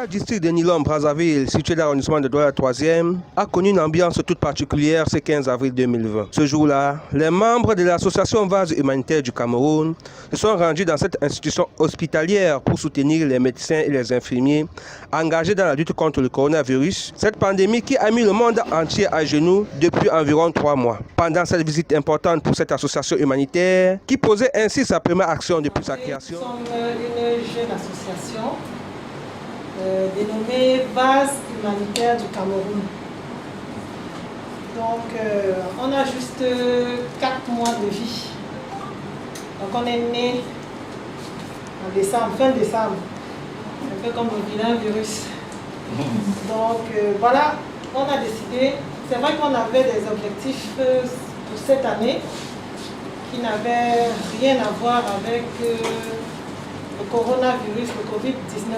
Le district de Nilom-Brazzaville, situé dans l'arrondissement de Douala 3e, a connu une ambiance toute particulière ce 15 avril 2020. Ce jour-là, les membres de l'association Vase humanitaire du Cameroun se sont rendus dans cette institution hospitalière pour soutenir les médecins et les infirmiers engagés dans la lutte contre le coronavirus, cette pandémie qui a mis le monde entier à genoux depuis environ 3 mois. Pendant cette visite importante pour cette association humanitaire, qui posait ainsi sa première action depuis sa création. Nous sommes une jeune association dénommée Vase humanitaire du Cameroun. Donc on a juste 4 mois de vie. Donc on est né en décembre, fin décembre, un peu comme le vilain virus. Donc voilà, on a décidé, c'est vrai qu'on avait des objectifs pour cette année qui n'avaient rien à voir avec le coronavirus, le Covid-19.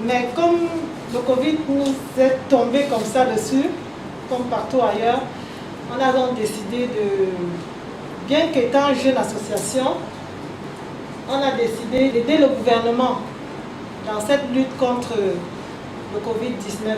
Mais comme le Covid nous est tombé comme ça dessus, comme partout ailleurs, on a donc décidé de, bien qu'étant une jeune association, on a décidé d'aider le gouvernement dans cette lutte contre le Covid-19.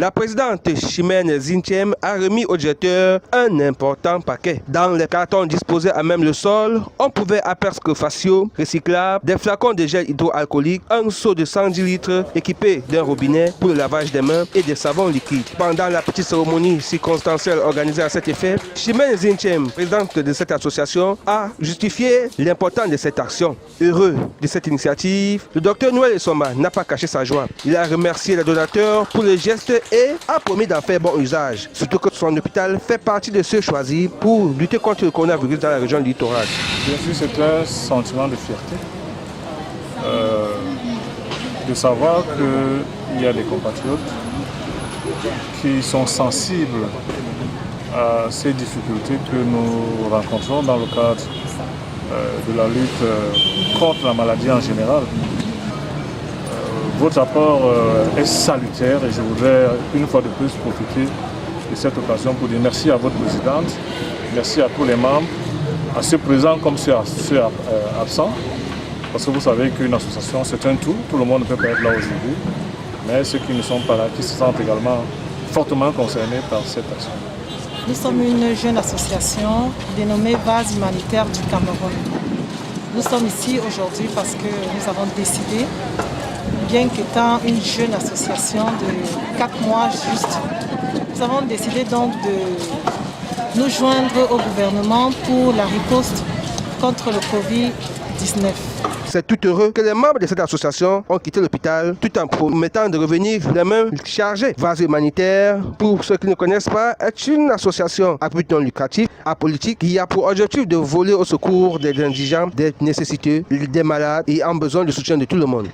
La présidente Chimène Zinchem a remis au directeur un important paquet. Dans les cartons disposés à même le sol, on pouvait apercevoir faciaux, recyclables, des flacons de gel hydroalcoolique, un seau de 110 litres équipé d'un robinet pour le lavage des mains et des savons liquides. Pendant la petite cérémonie circonstancielle organisée à cet effet, Chimène Zinchem, présidente de cette association, a justifié l'importance de cette action. Heureux de cette initiative, le docteur Noël Essoma n'a pas caché sa joie. Il a remercié les donateurs pour le geste et a promis d'en faire bon usage. Surtout que son hôpital fait partie de ceux choisis pour lutter contre le coronavirus dans la région littorale. Bien sûr, c'est un sentiment de fierté de savoir qu'il y a des compatriotes qui sont sensibles à ces difficultés que nous rencontrons dans le cadre de la lutte contre la maladie en général. Votre apport est salutaire et je voudrais une fois de plus profiter de cette occasion pour dire merci à votre présidente, merci à tous les membres, à ceux présents comme ceux absents, parce que vous savez qu'une association c'est un tout le monde ne peut pas être là aujourd'hui, mais ceux qui ne sont pas là, qui se sentent également fortement concernés par cette action. Nous sommes une jeune association dénommée Vase humanitaire du Cameroun. Nous sommes ici aujourd'hui parce que nous avons décidé, bien qu'étant une jeune association de 4 mois juste, nous avons décidé donc de nous joindre au gouvernement pour la riposte contre le Covid-19. C'est tout heureux que les membres de cette association ont quitté l'hôpital tout en promettant de revenir les mains chargées. Vase humanitaire, pour ceux qui ne connaissent pas, est une association à but non lucratif, apolitique, qui a pour objectif de voler au secours des indigents, des nécessiteux, des malades et en besoin de soutien de tout le monde.